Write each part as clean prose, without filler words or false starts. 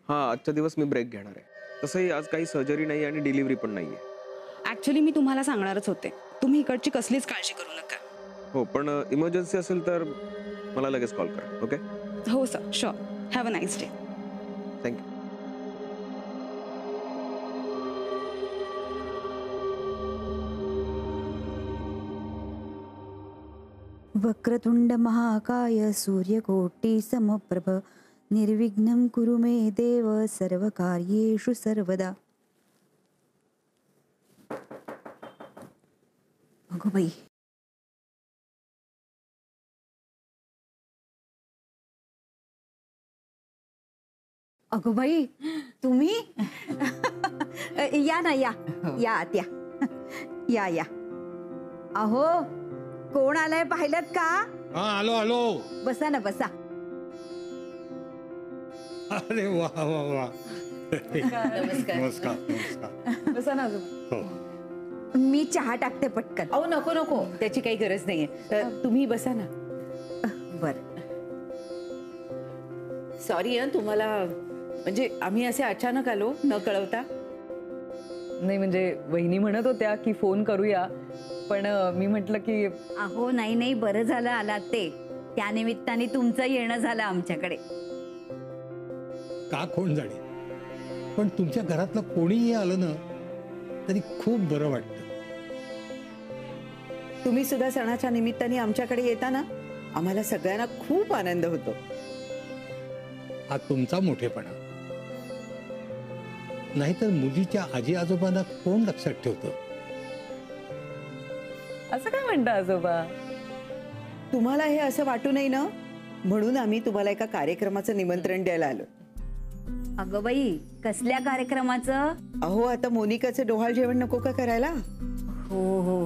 हां, आजचा दिवस मी ब्रेक घेणार आहे. तसंही आज काही सर्जरी नाही आणि डिलिव्हरी पण नाही आहे. ॲक्च्युली मी तुम्हाला सांगणारच होते, तुम्ही इकडची कसलीच काळजी करू नका. हो, पण इमर्जन्सी असेल तर मला लगेच कॉल करा. ओके? हो sir, sure. Have a nice day. Thank you. वक्रतुंड महाकाय सूर्यकोटि समप्रभ निर्विघ्नं कुरु मे देव सर्वकार्येषु सर्वदा. अगो बाई, अगो बाई, तुम्ही या ना, या या आत या. या या. अहो, कोण आलाय पाहिलत का? हाँ, आलो आलो. बसा ना, बसा. अरे वाह वाह वाह. नमस्कार. नमस्कार नमस्कार. बसा ना आजोबा. हो. मी चहा टाकते पटकन. अहो नको नको, त्याची काही गरज नाहीये. तर तुम्ही बसा ना. बर. सॉरी तुम्हाला, म्हणजे आम्ही असे अचानक आलो न कळवता. नाही म्हणजे वहिनी म्हणत होत्या की फोन करूया, पण मी म्हटलं की अहो नाही नाही, बरं झालं आलात ते. त्यानिमित्ताने तुमचं येणं झालं आमच्याकडे. का कोण जाणे, पण तुमच्या घरातलं कोणीही आलं ना तरी खूप बरं वाटतं. तुम्ही सुद्धा सणाच्या निमित्ताने आमच्याकडे येता ना, आम्हाला सगळ्यांना खूप आनंद होतो. हा तुमचा मोठेपणा. नाहीतर मुलीच्या आजी आजोबांना कोण लक्षात ठेवतं. असं काय म्हणता आजोबा? तुम्हाला हे असं वाटू नये ना, म्हणून आम्ही तुम्हाला एका कार्यक्रमाचं निमंत्रण द्यायला आलो. अगं बाई, कसल्या कार्यक्रमाचं? अहो आता मोनिकाचं डोहाळ जेवण नको का करायला? हो हो.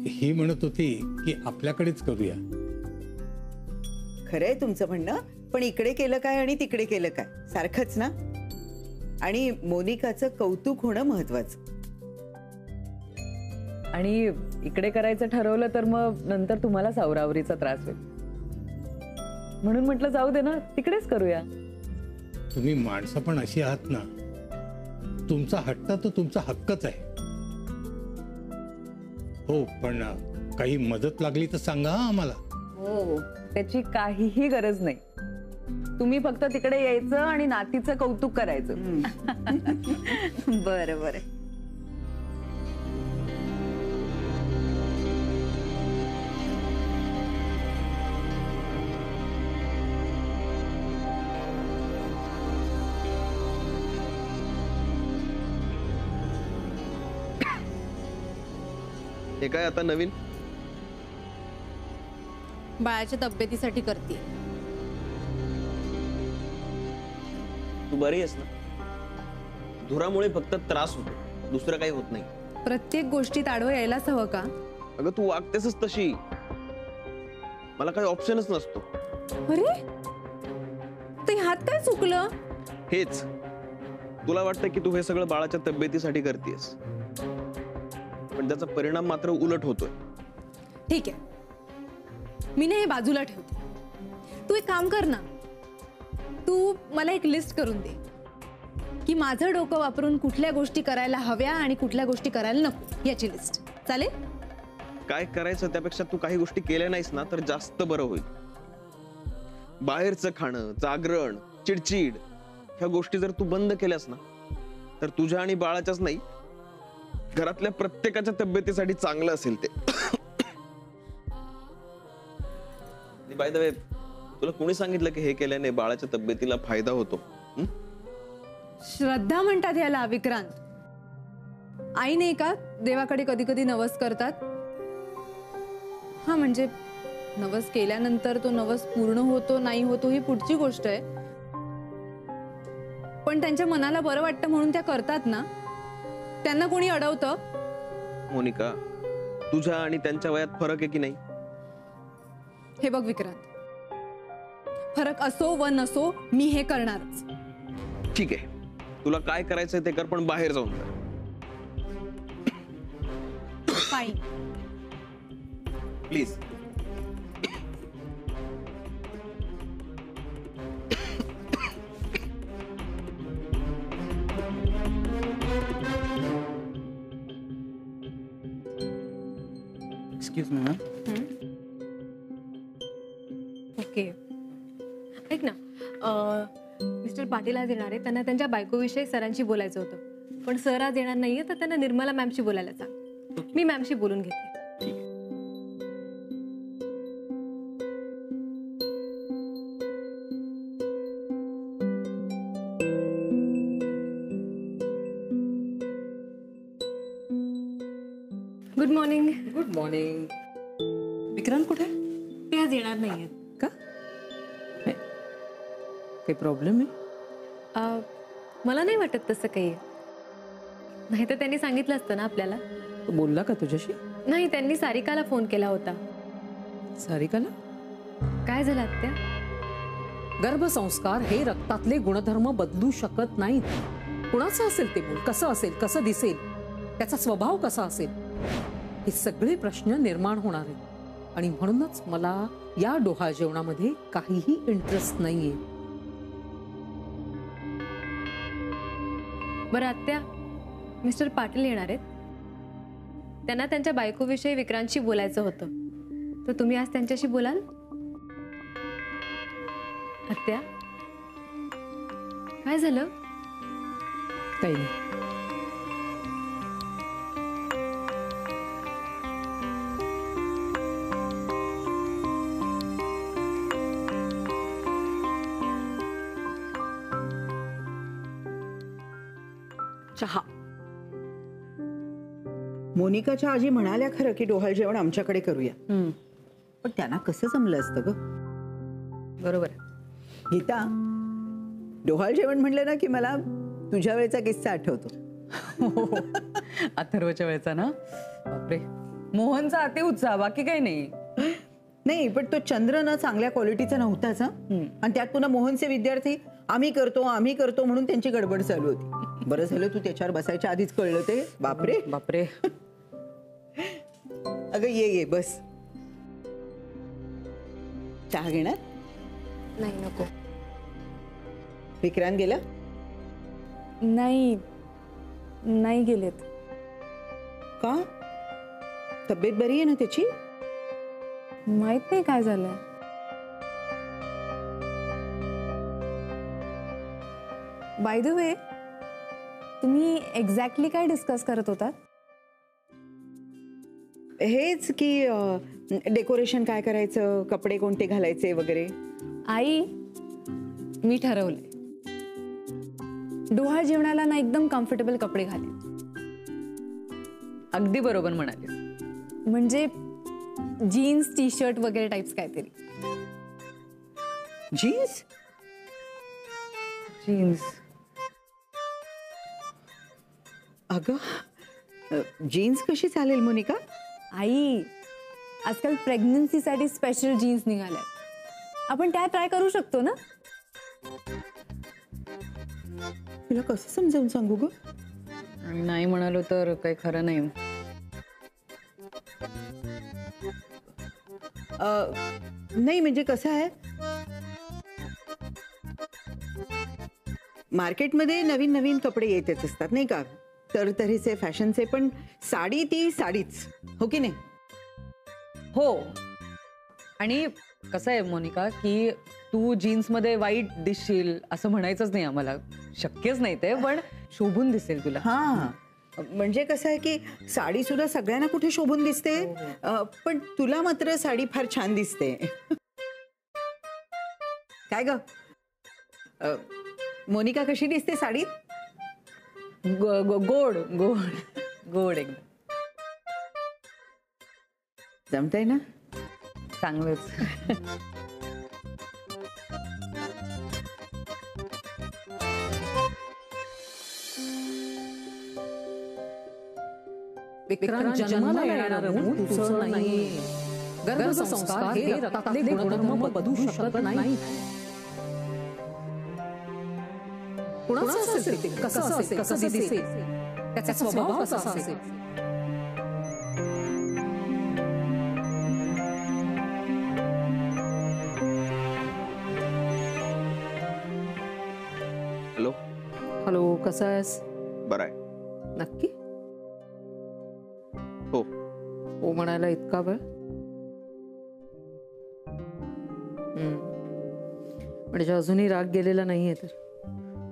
ही म्हणत होती की आपल्याकडेच करूया. खरंय तुमचं म्हणणं, पण इकडे केलं काय आणि तिकडे केलं काय सारखंच ना. आणि मोनिकाचं कौतुक होणं महत्वाचं. आणि इकडे करायचं ठरवलं तर मग नंतर तुम्हाला सावरावरीचा त्रास होईल, म्हणून म्हटलं जाऊ दे ना, तिकडेच करूया. तुम्ही माणसं पण अशी आहात ना, तुमचा हट्ट तर तुमचा हक्कच आहे. हो, पण काही मदत लागली तर सांगा हा आम्हाला. हो, त्याची काहीही गरज नाही. तुम्ही फक्त तिकडे यायचं आणि नातीचं कौतुक करायचं. बरं बरं. हे काय आता नवीन? बाळाच्या तब्येतीसाठी करते. तू बरी आहेस ना? धुरामुळे फक्त त्रास होतो, दुसरं काही होत नाही. प्रत्येक गोष्टीत आडवं यायलाच हवं का? अगं तू वागतेसच तशी, मला काही ऑप्शनच नसतो. अरे ते ह्यात काय चुकलं? हेच, तुला वाटतं की तू हे सगळं बाळाच्या तब्येतीसाठी करतेस, पण त्याचा परिणाम मात्र उलट होतोय. ठीक आहे, मी ना हे बाजूला ठेवते. तू एक काम कर ना, तू मला एक लिस्ट करून दे की माझं डोकं वापरून कुठल्या गोष्टी करायला हव्या आणि कुठल्या गोष्टी करायला नको, याची लिस्ट. चालेल? काय करायचं त्यापेक्षा तू काही गोष्टी केल्या नाहीस ना तर जास्त बरं होईल. बाहेरचं खाणं, जागरण, चिडचिड ह्या गोष्टी जर तू बंद केल्यास ना तर तुझ्या आणि बाळाच्याच नाही, घरातल्या प्रत्येकाच्या तब्येतीसाठी चांगलं असेल ते. बाय द वे, तुला कोणी सांगितलं की हे केल्याने बाळाच्या तब्येतीला फायदा होतो? श्रद्धा म्हणतात याला, विक्रांत. आई नाही का देवाकडे कधी कधी नवस करतात. हा म्हणजे नवस केल्यानंतर तो नवस पूर्ण होतो नाही होतो ही पुढची गोष्ट आहे, पण त्यांच्या मनाला बरं वाटतं म्हणून त्या करतात ना. त्यांना कोणी अडवतं? मोनिका, तुझ्या आणि त्यांच्या वयात फरक आहे की नाही? हे बघ विक्रांत, फरक असो व नसो मी हे करणारच. ठीक आहे, तुला काय करायचंय ते कर, पण बाहेर जाऊन कर. Fine. Please. Excuse me ma'am. Okay ऐक ना, मिस्टर पाटील आज येणार आहे, त्यांना त्यांच्या बायकोविषयी सरांशी बोलायचं होतं, पण सर आज येणार नाहीये, तर त्यांना निर्मला मॅमशी बोलायला सांग. मी मॅमशी बोलून घेते. Good morning. Good morning. Vikrant कुठे? ते आज येणार नाहीये. का? काही प्रॉब्लेम आहे? मला नाही वाटत तसं काही आहे. नाही तर त्यांनी सांगितलं असतं ना आपल्याला. तो बोलला का तुझ्याशी? नाही, त्यांनी सारिकाला फोन केला होता. सारिकाला? काय झालं आत्या? गर्भसंस्कार हे रक्तातले गुणधर्म बदलू शकत नाहीत. कुणाचं असेल ते मूल, कसं असेल, कसं दिसेल, त्याचा स्वभाव कसा असेल, हे सगळे प्रश्न निर्माण होणार आहेत. आणि म्हणूनच मला या डोहाळ जेवणामध्ये काहीही इंटरेस्ट नाहीये. बरं आत्या, मिस्टर पाटील येणार आहेत, त्यांना त्यांच्या बायकोविषयी विक्रांतशी बोलायचं होतं, तर तुम्ही आज त्यांच्याशी बोलाल? आत्या, काय झालं? काही नाही. चहा. मोनिकाच्या आजी म्हणाल्या खरं की डोहाळ जेवण आमच्याकडे करूया, पण त्यांना कसं जमलं असतं ग? बरोबर. गीता, डोहाळ जेवण म्हणलं ना की मला तुझ्या वेळेचा किस्सा आठवतो. अथर्वच्या वेळेचा ना? बापरे, मोहनचा अति उत्साह, बाकी काही नाही. नाही, पण तो चंद्र ना चांगल्या क्वालिटीचा नव्हताच हं. आणि त्यात पुन्हा मोहनचे विद्यार्थी आम्ही करतो म्हणून त्यांची गडबड चालू होती. बरं झालं तू त्याच्यावर बसायच्या आधीच कळलं ते. बापरे बापरे. अगं ये बस. चहा घेणार? नाही, नको. विक्रांत गेला? नाही गेलेत. का? तब्येत बरी आहे ना त्याची? माहित नाही काय झालंय. बाय द वे, तुम्ही एक्झॅक्टली काय डिस्कस करत होतात? हेच की डेकोरेशन काय करायचं, कपडे कोणते घालायचे वगैरे. आई, मी ठरवलंय, डोहाळ जेवणाला ना एकदम कम्फर्टेबल कपडे घाले. अगदी बरोबर म्हणालीस. म्हणजे जीन्स, टी शर्ट वगैरे टाइप्स काहीतरी. जीन्स? जीन्स? अगं जीन्स कशी चालेल मोनिका? आई, आजकाल प्रेग्नन्सीसाठी स्पेशल जीन्स निघाल्यात, आपण त्या ट्राय करू शकतो ना. तुला कसं समजावून सांगू ग? आणि नाही म्हणालो तर काही खरं नाही. नाही म्हणजे कसं आहे, मार्केटमध्ये नवीन नवीन कपडे येतच असतात नाही का, तरतरीचे, फॅशनचे, पण साडी ती साडीच, हो की नाही? हो. आणि कसं आहे मोनिका, की तू जीन्स मध्ये वाईट दिसशील असं म्हणायचंच नाही आम्हाला, शक्यच नाही ते, पण शोभून दिसेल तुला. हा, म्हणजे कसं आहे की साडी सुद्धा सगळ्यांना कुठे शोभून दिसते, पण तुला मात्र साडी फार छान दिसते. काय ग मोनिका, कशी दिसते साडीत? गोड गोड गोड एकदम. जमतंय ना? चांगलंच. विक्रांत जन्माला येणारं मूल तुझं नाहीये. गर्भसंस्कार हे रक्तातले गुणधर्म बदलू शकत नाही. कुणाचं असेल ते, कसं असेल, कसं दिसेल, त्याचा स्वभाव कसा असेल. हॅलो. हॅलो, कसा आहेस? बरं आहे. नक्की? हो. हो म्हणायला इतका वेळ? म्हणजे अजूनही राग गेलेला नाहीये तर?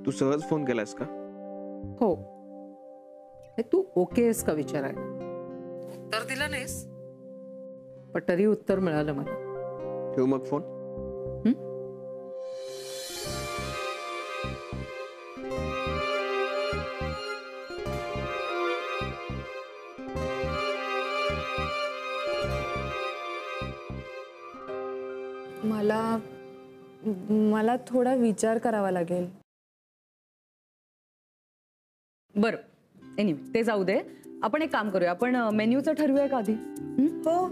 तू सहज फोन केलास का? हो. तू ओके आहेस का विचारायला? उत्तर दिलं नाहीस, पण तरी उत्तर मिळालं मला. ठेवू मग फोन? मला थोडा विचार करावा लागेल. बरं, एनिवे ते जाऊ दे. आपण एक काम करूया, आपण मेन्यूचं ठरवूया का आधी? हो,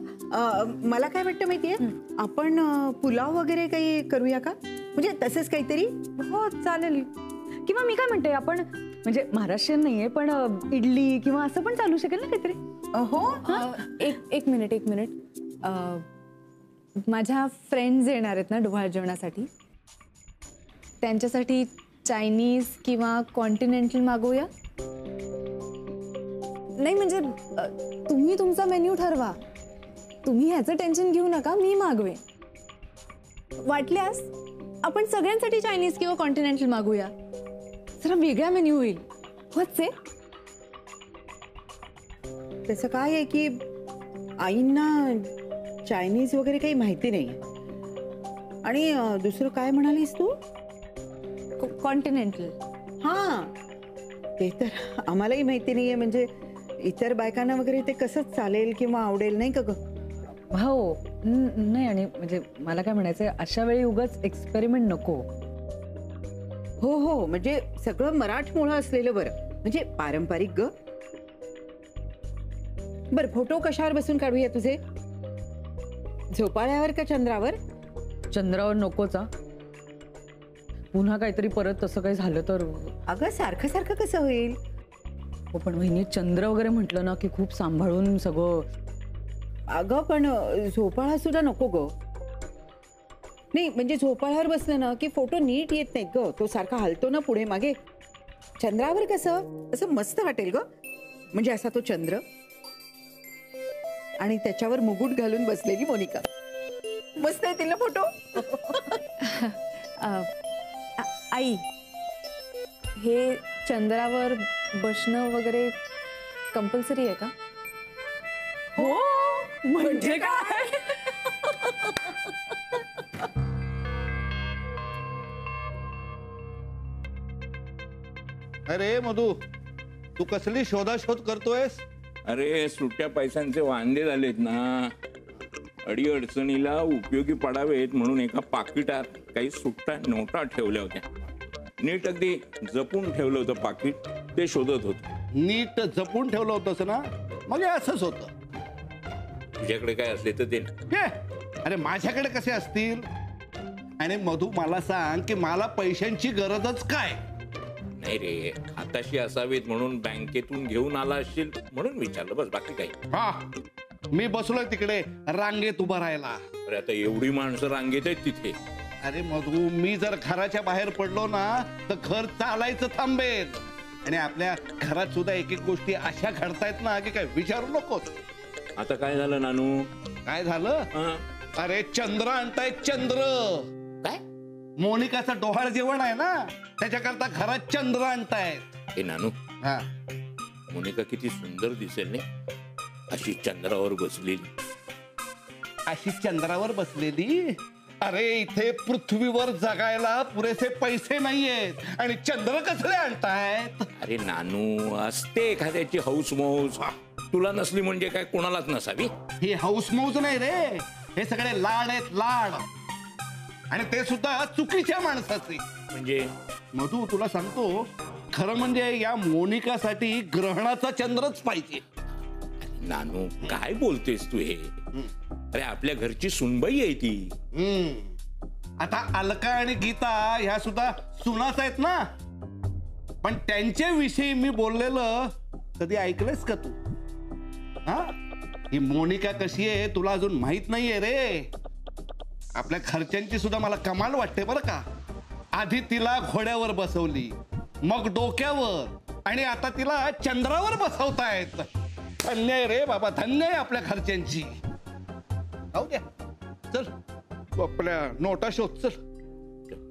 मला काय वाटतं माहितीये, आपण पुलाव वगैरे काही करूया का? म्हणजे तसंच काहीतरी. हो चालेल. किंवा मी काय म्हणते, आपण म्हणजे महाराष्ट्रीयन नाहीये पण इडली किंवा असं पण चालू शकेल ना काहीतरी. हो, एक मिनिट. माझ्या फ्रेंड्स येणार आहेत ना डोहाळ जेवणासाठी, त्यांच्यासाठी चायनीज किंवा कॉन्टिनेंटल मागवूया. नाही म्हणजे तुम्ही तुमचा मेन्यू ठरवा, तुम्ही ह्याचं टेन्शन घेऊ नका, मी मागवे. वाटल्यास आपण सगळ्यांसाठी चायनीज किंवा कॉन्टिनेंटल मागवूया, जरा वेगळा मेन्यू होईल. होच आहे. त्याचं काय आहे की आईंना चायनीज वगैरे काही माहिती नाही. आणि दुसरं काय म्हणालीस तू? कॉन्टिनेंटल. हा, ते तर आम्हालाही माहिती नाहीये. म्हणजे इतर बायकांना वगैरे ते कसं चालेल किंवा आवडेल, नाही का ग? हो नाही, आणि म्हणजे मला काय म्हणायचंय, अशा वेळी उगाच एक्सपेरिमेंट नको. हो, म्हणजे सगळं मराठमोळं असलेलं बरं, म्हणजे पारंपरिक ग. बर, फोटो कशावर बसून काढूया तुझे? झोपाळ्यावर का चंद्रावर? चंद्रावर नकोचा. पुन्हा काहीतरी परत तसं काही झालं तर. अगं सारखं सारखं कसं होईल? हो पण वहिनी, चंद्र वगैरे म्हटलं ना की खूप सांभाळून सगळं. अगं पण झोपाळा सुद्धा नको ग. नाही म्हणजे झोपाळ्यावर बसलं ना की फोटो नीट येत नाहीत ग, तो सारखा हलतो ना पुढे मागे. चंद्रावर कसं असं मस्त वाटेल ग. म्हणजे असा तो चंद्र आणि त्याच्यावर मुकुट घालून बसलेली मोनिका. मस्त येतील ना फोटो. आई, हे चंद्रावर बसणं वगैरे कंपल्सरी आहे का? हो, म्हणजे काय? अरे मधू, तू कसली शोधाशोध करतोयस? अरे सुट्ट्या पैशांचे वांदे झालेत ना, अडी अडचणीला उपयोगी पडावेत म्हणून एका पाकिटात काही सुट्ट्या नोटा ठेवल्या होत्या. नीट अगदी जपून ठेवलं होतं पाकिट, ते शोधत होतो. नीट जपून ठेवलं होतंस ना? मग हे असंच होतं. तुझ्याकडे काय असले तर ते. अरे माझ्याकडे कसे असतील? आणि मधू मला सांग की मला पैशांची गरजच काय? नाही रे, हाताशी असावेत म्हणून बँकेतून घेऊन आला असशील म्हणून विचारलं, बस बाकी काही. हा, मी बसलोय तिकडे रांगेत उभा राहायला. अरे आता एवढी माणसं रांगेत आहेत तिथे. अरे मधू, मी जर घराच्या बाहेर पडलो ना तर घर चालायचं थांबेल. आणि आपल्या घरात सुद्धा एक एक गोष्टी अशा घडतायत ना की काय विचारू नकोस. आता काय झालं नानू? काय झालं? अरे चंद्र आणताय, चंद्र. काय? मोनिकाचं डोहाळ जेवण आहे ना, त्याच्याकरता घरात चंद्र आणतायत. हे नानू, हा, मोनिका किती सुंदर दिसेल नाही अशी चंद्रावर बसलेली. अशी चंद्रावर बसलेली? अरे इथे पृथ्वीवर जगायला पुरेसे पैसे नाहीयेत आणि चंद्र कसले आणतायत? अरे नानू, असते एखाद्याची हौस मौज, तुला नसली म्हणजे काय कोणालाच नसावी? ही हौस मौज नाही रे, हे सगळे लाड आहेत, लाड. आणि ते सुद्धा चुकीच्या माणसाचे. म्हणजे मधू, तुला सांगतो, खरं म्हणजे या मोनिकासाठी ग्रहणाचा चंद्रच पाहिजे. नानू काय बोलतेस तू हे? अरे आपल्या घरची सुनबाई आहे ती. आता अलका आणि गीता ह्या सुद्धा सुनाच आहेत ना, पण त्यांच्या विषयी मी बोललेलं कधी ऐकलंस का तू? हा, ही मोनिका कशी आहे तुला अजून माहित नाहीये रे. आपल्या घरच्यांची सुद्धा मला कमाल वाटते बरं का. आधी तिला घोड्यावर बसवली, मग डोक्यावर, आणि आता तिला चंद्रावर बसवतायत. धन्य आहे रे बाबा, धन्य आहे आपल्या घरच्यांची. जाऊ द्या, चल तू आपल्या नोटा शोध. चल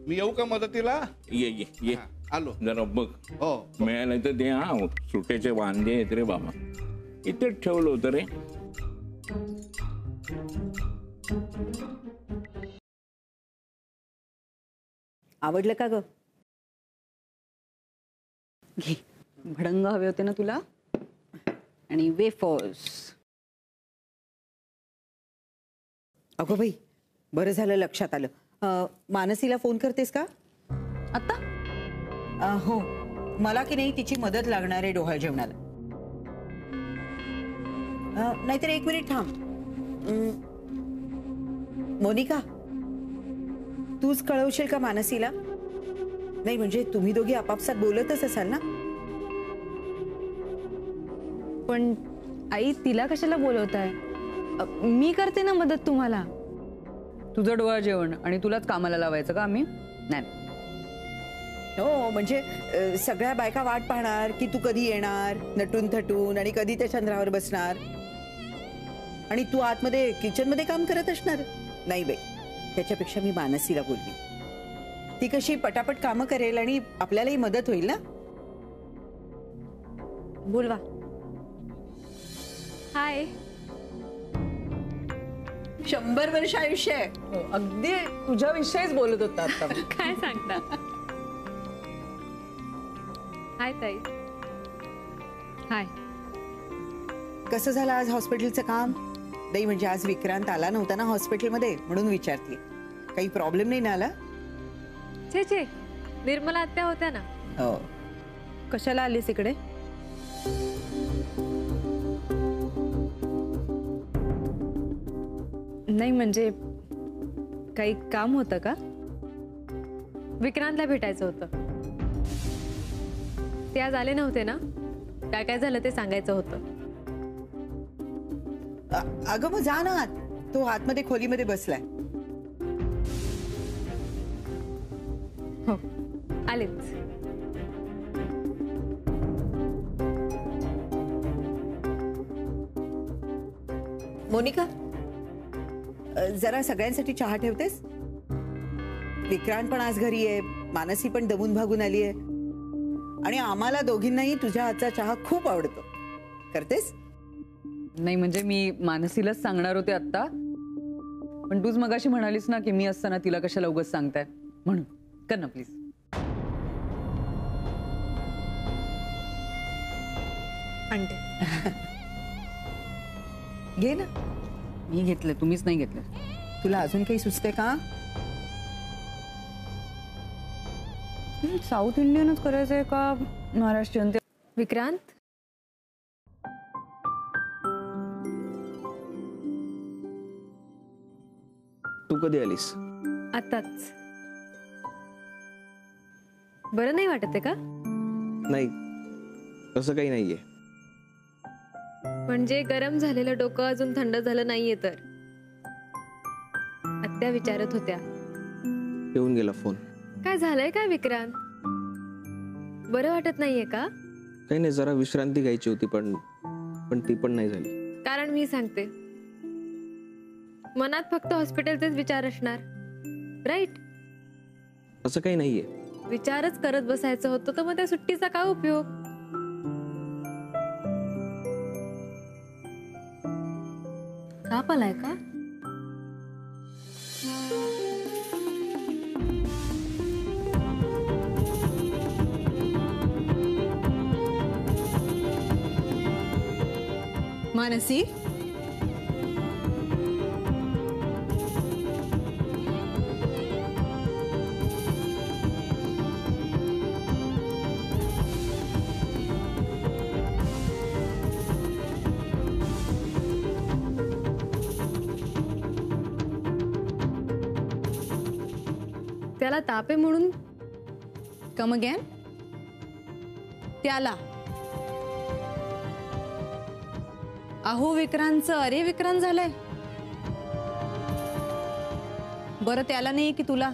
मी येऊ का मदतीला? ये ये ये, हा, आलो. जरा बघ. हो मिळालं तर दे. हा सुट्याचे वांदे आहेत रे बाबा, इथेच ठेवलं होतं रे. आवडलं का ग? घे, भडंग हवे होते ना तुला, आणि वेफर्स. अगं बाई, बरं झालं लक्षात आलं. मानसीला फोन करतेस का आता? हो, मला की नाही तिची मदत लागणार आहे डोहाळ जेवणाला. नाहीतर 1 मिनिट थांब. मोनिका, तूच कळवशील का मानसीला? नाही म्हणजे तुम्ही दोघी आपापसात बोलतच असाल ना. पण आई, तिला कशाला बोलवताय? मी करते ना मदत तुम्हाला. तुझं डोळा जेवण आणि तुलाच कामाला लावायचं का आम्ही? नाही. हो म्हणजे सगळ्या बायका वाट पाहणार की तू कधी येणार नटून थटून, आणि कधी त्या चंद्रावर बसणार, आणि तू आतमध्ये किचन मध्ये काम करत असणार. नाही बाई, त्याच्यापेक्षा मी मानसीला बोलली. ती कशी पटापट कामं करेल आणि आपल्यालाही मदत होईल ना. बोलवा. हाय. 100 वर्ष आयुष्य आहे. हो, अगदी तुझ्याविषयीच बोलत होता आता. काय सांगता? हाय ताई. हाय. कसं झालं आज हॉस्पिटलचं काम? नाही म्हणजे आज विक्रांत आला नव्हता ना हॉस्पिटलमध्ये, म्हणून विचारते. काही प्रॉब्लेम नाही ना आला? छे छे, निर्मला आत्या होत्या ना. हो. कशाला आलीस इकडे? नाही म्हणजे काही काम होतं का? विक्रांतला भेटायचं होतं. ते आज आले नव्हते ना, काय काय झालं ते सांगायचं होतं. अगं मग जा ना आत. तो आतमध्ये खोलीमध्ये बसलाय. हो, आलेच. मोनिका, जरा सगळ्यांसाठी चहा ठेवतेस? विक्रांत पण आज घरी आहे, मानसी पण दमून भागून आली आहे, आणि आम्हाला दोघींनाही तुझ्या हातचा चहा खूप आवडतो. करतेस? नाही म्हणजे मी मानसीलाच सांगणार होते आता, पण तूच मगाशी म्हणालीस ना की मी असताना तिला कशाला उगाच सांगताय, म्हणून कर ना प्लीज. आणते. घे ना. मी घेतलं, तुम्हीच नाही घेतलं. तुला अजून काही सुचते का? साऊथ इंडियनच करायचंय का महाराष्ट्रीयन? ते विक्रांत, तू कधी आलीस? आताच. बरं नाही वाटत आहे का? नाही, तसं काही नाहीये. म्हणजे गरम झालेलं डोकं अजून थंड झालं नाहीये तर? आत्या विचारत होत्या. येऊन गेला फोन. काय झालंय काय विक्रांत? बरं वाटत नाहीये का? काही नाही, जरा विश्रांती घ्यायची होती, पण ती पण नाही झाली. कारण मी सांगते, मनात फक्त हॉस्पिटलचेच विचार असणार, राईट? असं काही नाहीये. विचारच करत बसायचं होतं तर मग त्या सुट्टीचा काय उपयोग? ताप आलाय का? मानसी, त्याला ताप आहे म्हणून? Come again. त्याला अहो विक्रांतचं अरे विक्रांत झालंय. बरं त्याला नाही की तुला?